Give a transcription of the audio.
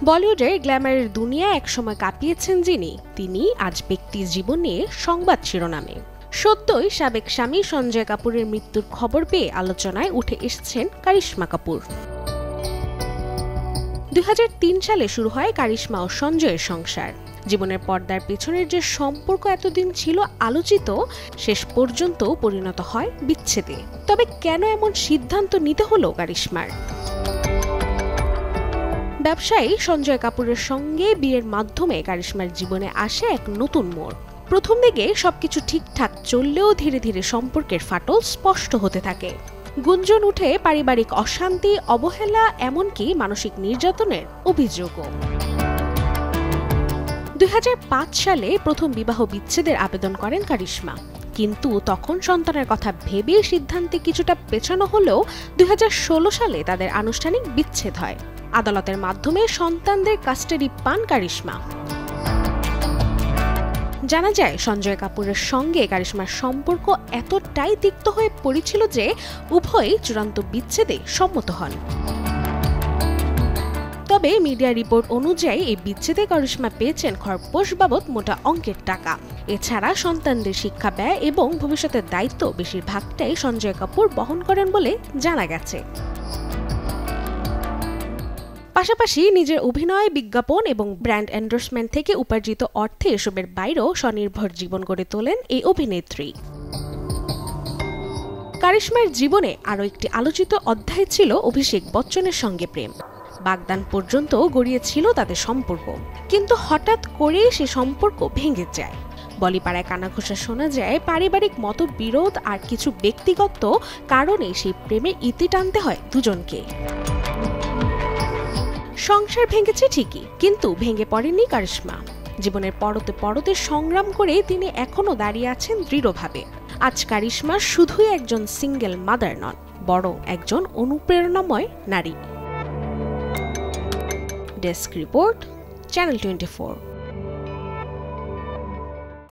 বলিউডের গ্ল্যামারের দুনিয়া একসময় কাঁপিয়েছেন যিনি, তিনি আজ ব্যক্তির জীবন নিয়ে সংবাদ শিরোনামে। সদ্যই সাবেক স্বামী সঞ্জয় কাপুরের মৃত্যুর খবর পেয়ে আলোচনায় উঠে এসেছেন কারিশমা কাপুর। 2003 সালে শুরু হয় কারিশমা ও সঞ্জয়ের সংসার। জীবনের পর্দার পেছনের যে সম্পর্ক এতদিন ছিল আলোচিত, শেষ পর্যন্ত পরিণত হয় বিচ্ছেদে। তবে কেন এমন সিদ্ধান্ত নিতে হলো কারিশমার? ব্যবসায়ী সঞ্জয় কাপুরের সঙ্গে বিয়ের মাধ্যমে কারিশমার জীবনে আসে এক নতুন মোড়। প্রথম দিকে সবকিছু ঠিকঠাক চললেও ধীরে ধীরে সম্পর্কের ফাটল স্পষ্ট হতে থাকে। গুঞ্জন উঠে পারিবারিক অশান্তি, অবহেলা, এমনকি মানসিক নির্যাতনের অভিযোগও। 2005 সালে প্রথম বিবাহ বিচ্ছেদের আবেদন করেন কারিশমা, কিন্তু তখন সন্তানের কথা ভেবে সিদ্ধান্তে কিছুটা পেছানো হলেও 2016 সালে তাদের আনুষ্ঠানিক বিচ্ছেদ হয়। আদালতের মাধ্যমে সন্তানদের কাস্টাডি পান কারিশমা। জানা যায়, সঞ্জয় কাপুরের সঙ্গে কারিশমার সম্পর্ক এতটাই তিক্ত হয়ে পড়েছিল যে উভয়ই চূড়ান্ত বিচ্ছেদে সম্মত হন। তবে মিডিয়া রিপোর্ট অনুযায়ী এই বিচ্ছেদে কারিশমা পেয়েছেন খরপোশ বাবদ মোটা অঙ্কের টাকা। এছাড়া সন্তানদের শিক্ষা ব্যয় এবং ভবিষ্যতের দায়িত্ব বেশিরভাগটাই সঞ্জয় কাপুর বহন করেন বলে জানা গেছে। পাশাপাশি নিজের অভিনয়, বিজ্ঞাপন এবং ব্র্যান্ড এন্ডোর্সমেন্ট থেকে উপার্জিত অর্থে এসবের বাইরেও স্বনির্ভর জীবন গড়ে তোলেন এই অভিনেত্রী। কারিশমার জীবনে আরও একটি আলোচিত অধ্যায় ছিল অভিষেক বচ্চনের সঙ্গে প্রেম। বাগদান পর্যন্ত গড়িয়েছিল তাদের সম্পর্ক, কিন্তু হঠাৎ করে সে সম্পর্ক ভেঙে যায়। বলিপাড়ায় কানাঘোষা শোনা যায় পারিবারিক মতবিরোধ আর কিছু ব্যক্তিগত কারণে সেই প্রেমে ইতি টানতে হয় দুজনকে। সংসার ভেঙেছে ঠিকই, কিন্তু ভেঙে পড়েননি কারিশমা। জীবনের পরতে পরতে সংগ্রাম করে তিনি এখনো দাঁড়িয়ে আছেন দৃঢ়ভাবে। আজ কারিশমা শুধুই একজন সিঙ্গেল মাদার নন, বরং একজন অনুপ্রেরণাময় নারী। Desk report, channel 24।